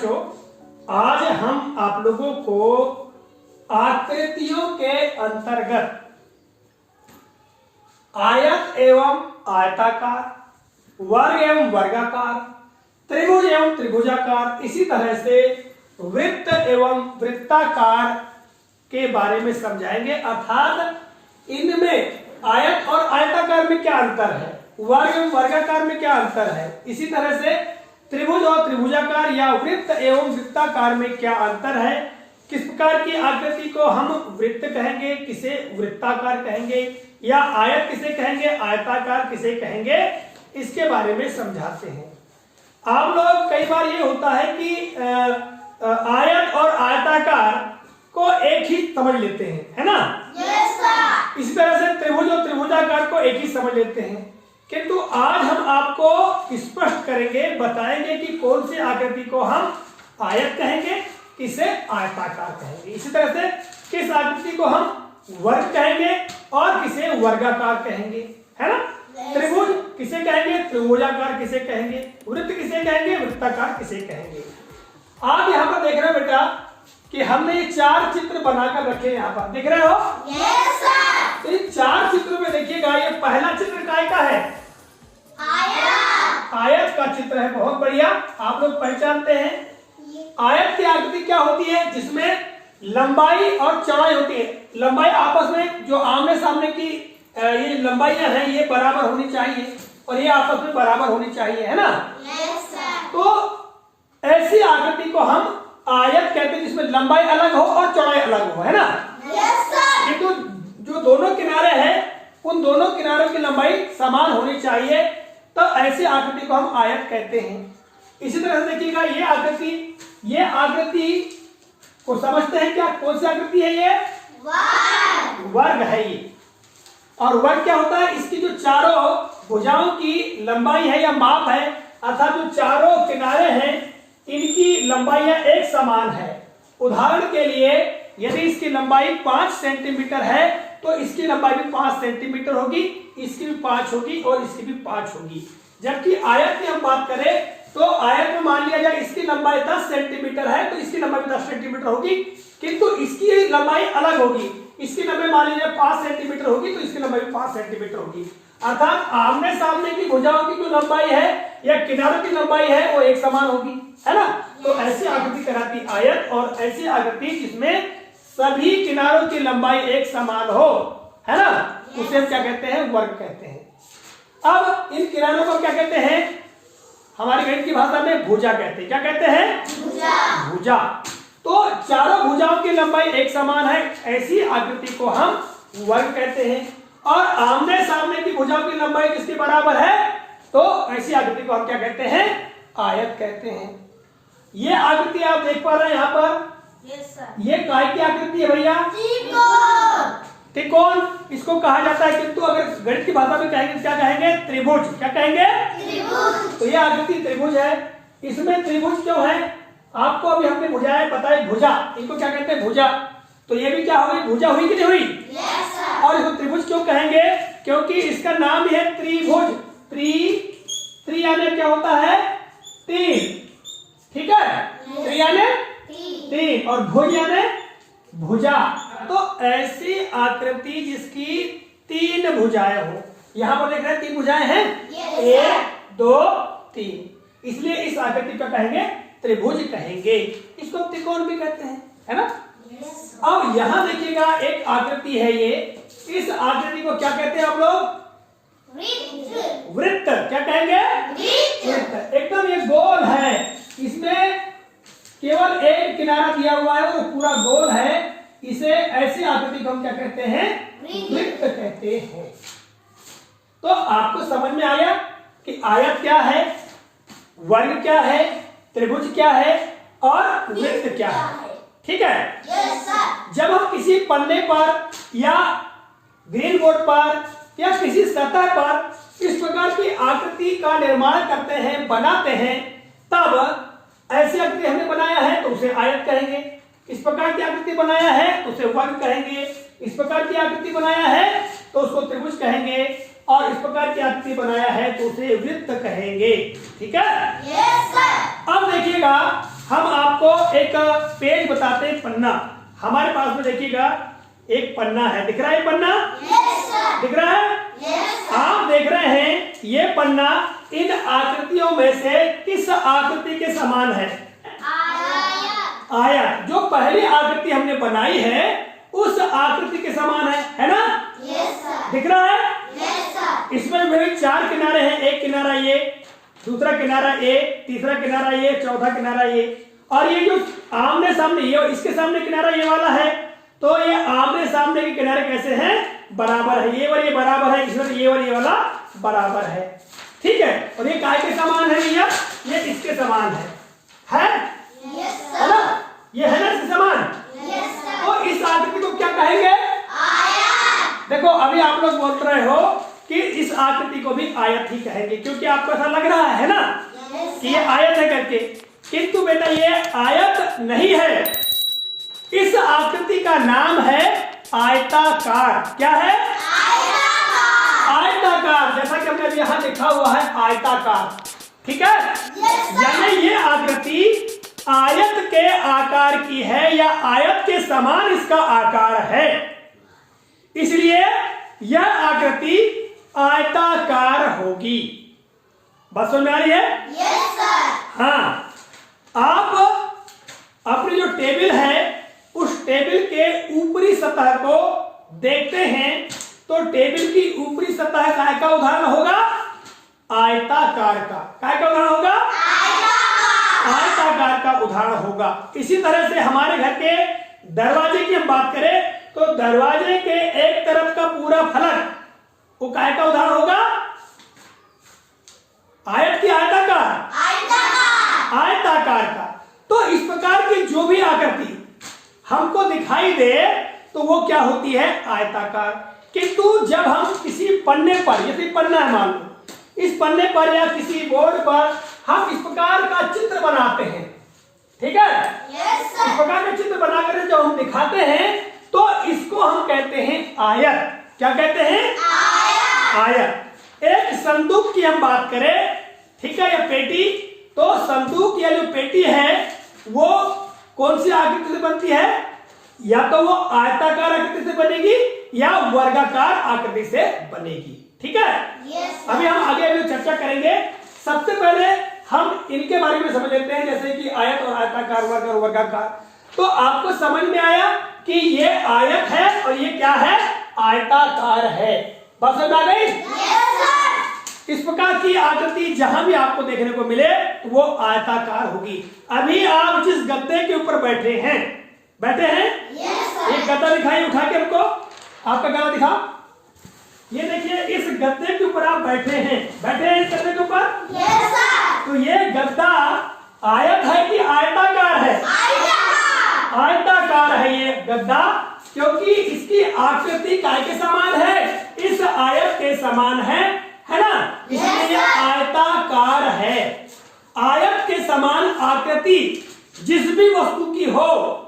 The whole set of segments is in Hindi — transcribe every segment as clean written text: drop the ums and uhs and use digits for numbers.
बच्चों, आज हम आप लोगों को आकृतियों के अंतर्गत आयत एवं आयताकार, वर्ग एवं वर्गाकार, त्रिभुज एवं त्रिभुजाकार, इसी तरह से वृत्त एवं वृत्ताकार के बारे में समझाएंगे। अर्थात इनमें आयत और आयताकार में क्या अंतर है, वर्ग एवं वर्गाकार में क्या अंतर है, इसी तरह से त्रिभुज और त्रिभुजाकार या वृत्त एवं वृत्ताकार में क्या अंतर है, किस प्रकार की आकृति को हम वृत्त कहेंगे, किसे वृत्ताकार कहेंगे, या आयत किसे कहेंगे, आयताकार किसे कहेंगे, इसके बारे में समझाते हैं। आप लोग कई बार ये होता है कि आयत और आयताकार को एक ही समझ लेते हैं, है ना? Yes sir. इसी तरह से त्रिभुज और त्रिभुजाकार को एक ही समझ लेते हैं, किंतु आज हम आपको स्पष्ट करेंगे, बताएंगे कि कौन सी आकृति को हम आयत कहेंगे, किसे आयताकार कहेंगे, इसी तरह से किस आकृति को हम वर्ग कहेंगे और किसे वर्गाकार कहेंगे, है ना? त्रिभुज किसे कहेंगे, त्रिभुजाकार किसे कहेंगे, वृत्त किसे कहेंगे, वृत्ताकार किसे कहेंगे। आप यहाँ पर देख रहे हो बेटा कि हमने ये 4 चित्र बनाकर रखे हैं, यहाँ पर देख रहे हो? Yes sir. तो इन 4 चित्रों में देखिएगा, ये पहला चित्र काय का है? आयत। आयत का चित्र है। बहुत बढ़िया, आप लोग पहचानते हैं। आयत की आकृति क्या होती है? जिसमें लंबाई और चौड़ाई होती है। लंबाई आपस में जो आमने सामने की ये लंबाइयां हैं, ये बराबर होनी चाहिए और ये आपस में बराबर होनी चाहिए, है ना? Yes sir. तो ऐसी आकृति को हम आयत कहते हैं, जिसमें लंबाई अलग हो और चौड़ाई अलग हो, है ना? Yes sir. ये तो जो दोनों किनारे हैं, उन दोनों किनारों की लंबाई समान होनी चाहिए, तो ऐसी आकृति को हम आयत कहते हैं। इसी तरह से देखिएगा, ये आकृति को समझते हैं क्या? कौन सी आकृति है ये? वर्ग है ये। और वर्ग क्या होता है? इसकी जो चारों भुजाओं की लंबाई है या माप है, अर्थात जो चारों किनारे हैं, इनकी लंबाइयां एक समान है। उदाहरण के लिए, यदि इसकी लंबाई 5 सेंटीमीटर है तो इसकी लंबाई भी 5 सेंटीमीटर होगी, इसकी भी 5 होगी और इसकी भी 5 होगी। जबकि आयत की हम बात करें तो आयत में मान लिया जाए इसकी लंबाई 10 सेंटीमीटर है तो इसकी लंबाई 10 सेंटीमीटर होगी, किंतु इसकी लंबाई अलग होगी। इसकी लंबाई मान लीजिए 5 सेंटीमीटर होगी तो इसकी लंबाई 5 सेंटीमीटर होगी। अर्थात आमने सामने की भुजाओं की जो लंबाई है या किनारों की लंबाई है वो एक समान होगी, है ना? तो ऐसी आकृति कहलाती आयत, और ऐसी आकृति जिसमें सभी किनारों की लंबाई एक समान हो, है ना, उसे हम क्या कहते हैं? वर्ग कहते हैं। अब इन किनारों को क्या कहते हैं? हमारी गणित की भाषा में भुजा कहते हैं। क्या कहते हैं? भुजा। तो चारों भुजाओं की लंबाई एक समान है, ऐसी आकृति को हम वर्ग कहते हैं। और आमने सामने की भुजाओं की लंबाई किसके बराबर है? तो ऐसी आकृति को हम क्या कहते हैं? आयत कहते हैं। ये आकृति आप देख पा रहे हैं यहाँ पर? Yes sir. ये काय की आकृति है भैया? त्रिकोण इसको कहा जाता है, किंतु अगर गणित की भाषा में कहेंगे क्या कहेंगे? त्रिभुज। क्या कहेंगे? त्रिभुज। तो ये आकृति त्रिभुज है। इसमें त्रिभुज क्यों है? आपको अभी हमने भुजाएं बताई, भुजा, इनको क्या कहते हैं? भुजा। तो ये भी क्या हुई? भुजा हुई कि नहीं हुई? Yes sir. और इसको त्रिभुज क्यों कहेंगे? क्योंकि इसका नाम ही है त्रिभुज। त्रि यानी क्या होता है? 3, ठीक है? त्रि यानी 3 और भुज यानी भुजा। तो ऐसी आकृति जिसकी 3 भुजाएं हो। यहां पर देख रहे हैं 3 भुजाएं हैं, 1 2 3, इसलिए इस आकृति को कहेंगे त्रिभुज कहेंगे। इसको त्रिकोण भी कहते हैं, है ना? अब यहां देखिएगा एक आकृति है, ये इस आकृति को क्या कहते हैं आप लोग? वृत्त। क्या कहेंगे? वृत्त। एकदम ये गोल है, इसमें केवल एक किनारा दिया हुआ है, वो पूरा गोल है। इसे ऐसी आकृति को हम क्या कहते हैं? वृत्त कहते हैं। तो आपको समझ में आया कि आयत क्या है, वर्ग क्या है, त्रिभुज क्या है और वृत्त क्या है, ठीक है? Yes sir. जब हम किसी पन्ने पर या ग्रीन बोर्ड पर या किसी सतह पर इस प्रकार की आकृति का निर्माण करते हैं, बनाते हैं, तब ऐसी आकृति हमने बनाया है तो उसे आयत कहेंगे। इस प्रकार की आकृति बनाया है तो उसे वर्ग कहेंगे। इस प्रकार की आकृति बनाया है तो उसको त्रिभुज कहेंगे, और इस प्रकार की आकृति बनाया है तो उसे वृत्त कहेंगे, ठीक है? Yes sir. अब देखिएगा हम आपको एक पेज बताते हैं, पन्ना। हमारे पास में देखिएगा एक पन्ना है, दिख रहा है पन्ना? Yes sir. दिख रहा है? Yes sir. आप देख रहे हैं ये पन्ना इन आकृतियों में से किस आकृति के समान है? आयत। आयत। जो पहली आकृति हमने बनाई है उस आकृति के समान है ना? Yes sir. दिख रहा है? Yes sir. इसमें मेरे 4 किनारे हैं, एक किनारा ये, दूसरा किनारा ये, तीसरा किनारा ये, चौथा किनारा ये, और ये जो आमने सामने ये, इसके सामने किनारा ये वाला है। तो ये आमने सामने के किनारे कैसे हैं? बराबर है। ये और ये बराबर है, इसमें ये और ये वाला बराबर है। ठीक है। और ये काय के समान है भैया? ये इसके समान है यस है ना? सर। ये है ना इसके समान? Yes sir. तो इस आकृति को क्या कहेंगे? आयत। देखो अभी आप लोग बोल रहे हो कि इस आकृति को भी आयत ही कहेंगे, क्योंकि आपको ऐसा लग रहा है ना यस कि ये आयत है करके, किंतु बेटा ये आयत नहीं है। इस आकृति का नाम है आयताकार। क्या है? आयताकार। जैसा कि हमने यहां लिखा हुआ है आयताकार। ठीक है। यानी ये आकृति आयत के आकार की है या आयत के समान इसका आकार है, इसलिए यह आकृति आयताकार होगी। बात समझ में आ रही है? Yes sir. हाँ, आप अपनी जो टेबल है उस टेबल के ऊपरी सतह को देखते हैं तो टेबल की ऊपरी सतह काय का उदाहरण होगा? आयताकार का। काय का उदाहरण होगा? आयताकार का उदाहरण होगा। इसी तरह से हमारे घर के दरवाजे की हम बात करें तो दरवाजे के एक तरफ का पूरा फलक वो काय का उदाहरण होगा? आयत की आयताकार? आयताकार का। तो इस प्रकार की जो भी आकृति हमको दिखाई दे तो वो क्या होती है? आयताकार। किंतु जब हम किसी पन्ने पर, जैसे पन्ना है मान लो, इस पन्ने पर या किसी बोर्ड पर हम इस प्रकार का चित्र बनाते हैं, ठीक है? यस इस सर। प्रकार का चित्र बनाकर जब हम दिखाते हैं तो इसको हम कहते हैं आयत। क्या कहते हैं? आयत। एक संदूक की हम बात करें, ठीक है, या पेटी, तो संदूक या जो पेटी है वो कौन सी आकृति से बनती है? या तो वो आयताकार आकृति से बनेगी या वर्गाकार आकृति से बनेगी। ठीक है। यस अभी हम आगे अभी चर्चा करेंगे। सबसे पहले हम इनके बारे में समझ लेते हैं, जैसे कि आयत और आयताकार, वर्ग और वर्गाकार। तो आपको समझ में आया कि ये आयत है और ये क्या है? आयताकार है। बात समझ आ गई? Yes sir. इस प्रकार की आकृति जहां भी आपको देखने को मिले वो आयताकार होगी। अभी आप जिस गद्दे के ऊपर बैठे हैं यस सर। एक गद्दा दिखाई उठा के हमको, आपका गला दिखा। ये देखिए इस गद्दे के ऊपर आप बैठे हैं इस गद्दे के ऊपर। Yes sir. तो ये गद्दा आयत है कि आयताकार है? आयताकार है ये गद्दा, क्योंकि इसकी आकृति काय के समान है? इस आयत के समान है ना? इसलिए ये आयताकार है। आयत के समान आकृति जिस भी वस्तु की हो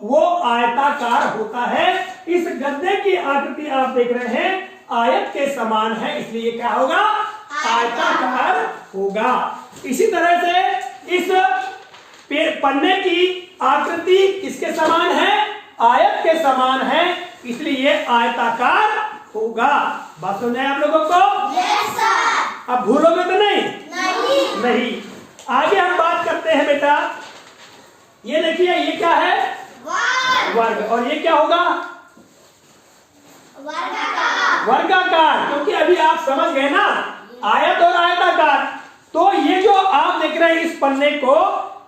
वो आयताकार होता है। इस गद्दे की आकृति आप देख रहे हैं आयत के समान है, इसलिए क्या होगा? आयताकार होगा। इसी तरह से इस पन्ने की आकृति किसके समान है? आयत के समान है, इसलिए ये आयताकार होगा। बात समझ आए आप लोगों को? Yes sir. अब भूलोगे तो नहीं? नहीं। आगे हम बात करते हैं बेटा। ये देखिए ये क्या है? वर्ग। और ये क्या होगा? वर्गाकार। क्योंकि अभी आप समझ गए ना आयत और आयताकार। तो ये जो आप देख रहे हैं इस पन्ने को,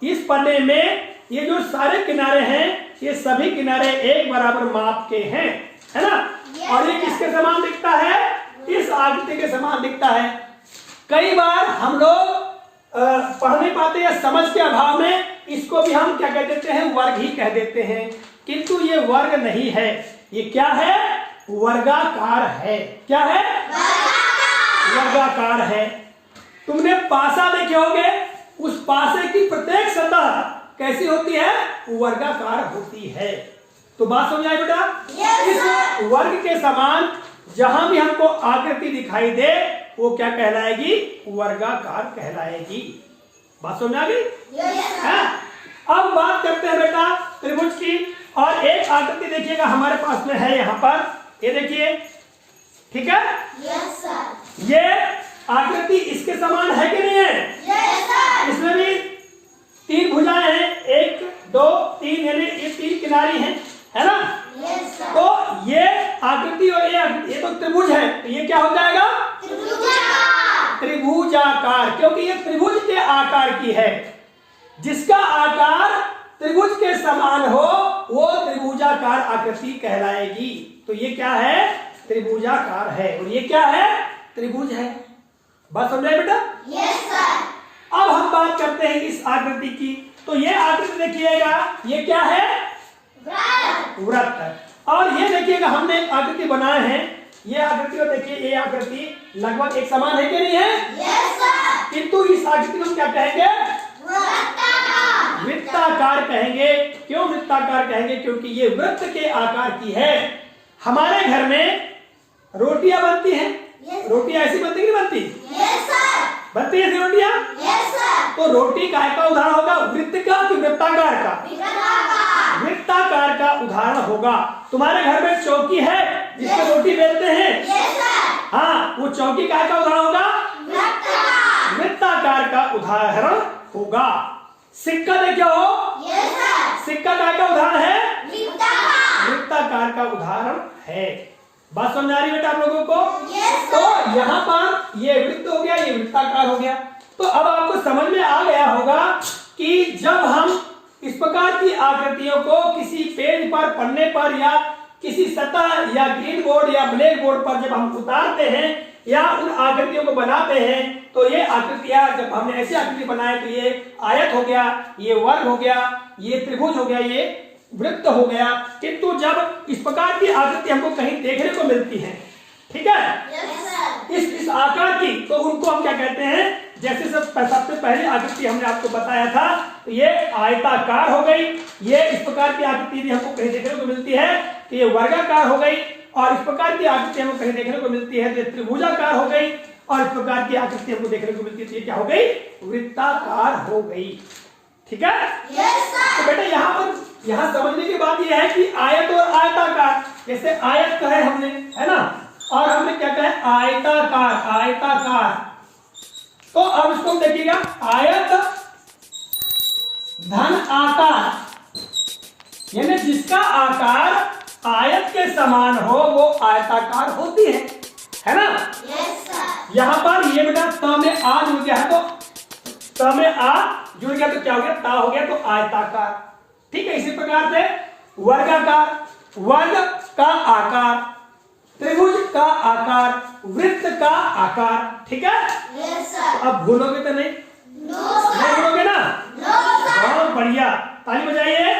इस पन्ने में ये जो सारे किनारे हैं ये सभी किनारे एक बराबर माप के हैं, है ना? और ये किसके समान दिखता है? इस आकृति के समान दिखता है। कई बार हम लोग पढ़ नहीं पाते या समझ के अभाव में इसको भी हम क्या कह देते हैं? वर्ग ही कह देते हैं, किंतु ये वर्ग नहीं है। ये क्या है? वर्गाकार है। क्या है? वर्गाकार है। तुमने पासा देखे होंगे, उस पासे की प्रत्येक सतह कैसी होती है? वर्गाकार होती है। तो बात समझ आई बेटा? इस वर्ग के समान जहां भी हमको आकृति दिखाई दे वो क्या कहलाएगी? वर्गाकार कहलाएगी। बात समझ आ गई? अब बात करते हैं बेटा त्रिभुज की, और एक आकृति देखिएगा हमारे पास में है यहाँ पर, ये देखिए, ठीक है। Yes sir. ये आकृति इसके समान है कि नहीं है? Yes sir. इसमें भी 3 भुजाएं हैं, 1 2 3, यानी ये 3 किनारी हैं, है ना? Yes sir. तो ये आकृति और ये तो त्रिभुज है, तो ये क्या हो जाएगा? त्रिभुजाकार। त्रिभुजाकार, क्योंकि ये त्रिभुज के आकार की है। जिसका आकार त्रिभुज के समान हो वो त्रिभुजाकार आकृति कहलाएगी। तो ये क्या है? त्रिभुजाकार है, और ये क्या है? त्रिभुज है। बात समझाए बेटा? Yes sir. अब हम बात करते हैं इस आकृति की। तो ये आकृति देखिएगा, ये क्या है? वृत्त। वृत्त है। और ये देखिएगा हमने एक आकृति बनाए हैं, ये आकृति को देखिए, ये आकृति लगभग एक समान है कि नहीं है? Yes sir. किंतु इस आकृति को हम क्या कहेंगे? वृत्ताकार। वृत्ताकार कहेंगे। क्यों वृत्ताकार कहेंगे? क्योंकि ये वृत्त के आकार की है। हमारे घर में रोटियां बनती हैं, रोटियां ऐसी बनती कि नहीं बनती? Yes sir. बनती है ऐसी रोटियां? Yes sir. तो रोटी काय का उदाहरण होगा? वृत्त का कि वृत्ताकार का? वृत्ताकार। वृत्ताकार का उदाहरण होगा। तुम्हारे घर में चौकी है जिसपे रोटी बेलते हैं? Yes sir. हाँ, वो चौकी काय का उदाहरण होगा? वृत्ताकार। वृत्ताकार का उदाहरण होगा। सिक्का देखो, यस सर। सिक्का काय का उदाहरण है? वृत्ताकार। वृत्ताकार का उदाहरण है। बात समझ आ रही बेटा आप लोगों को? यस तो सर। यहाँ पर ये वृत्त हो गया, ये वृत्ताकार हो गया। तो अब आपको समझ में आ गया होगा कि जब हम इस प्रकार की आकृतियों को किसी पेज पर, पन्ने पर, या किसी सतह या ग्रीन बोर्ड या ब्लैक बोर्ड पर जब हम उतारते हैं या उन आकृतियों को बनाते हैं, तो ये आकृतियां, जब हमने ऐसी आकृति बनाए तो ये आयत हो गया, ये वर्ग हो गया, ये त्रिभुज हो गया, ये वृत्त हो गया। किंतु जब इस प्रकार की आकृति हमको कहीं देखने को मिलती है, ठीक है, यस सर। इस आकार की, तो उनको हम क्या कहते हैं? जैसे सबसे पहली आकृति हमने आपको बताया था, तो ये आयताकार हो गई। ये इस प्रकार की आकृति भी हमको कहीं देखने को मिलती है तो ये वर्गाकार हो गई, और इस प्रकार की आकृति हमको कहीं देखने को मिलती है तो ये त्रिभुजाकार हो गई, और इस प्रकार की आकृति हमको देखने को मिलती है तो ये क्या हो गई? वृत्ताकार हो गई। ठीक है? Yes sir. तो बेटा यहाँ समझने की बात यह है कि आयत और आयताकार, जैसे आयत कहे हमने, है ना, और हमने क्या कहे? आयताकार। आयताकार, तो अब इसको देखिएगा, आयत धन आकार, यानी जिसका आकार आयत के समान हो वो आयताकार होती है ना? Yes sir. यहां पर ये बेटा त में आ जुड़ गया है, तो त में आ जुड़ गया तो क्या हो गया? ता हो गया, तो आयताकार। ठीक है, इसी प्रकार से वर्गाकार, वर्ग का आकार, त्रिभुज का आकार, वृत्त का आकार। ठीक है? Yes sir. अब भूलोगे तो नहीं? No sir. नहीं भूलोगे ना? No sir. बहुत बढ़िया, ताली बजाइए।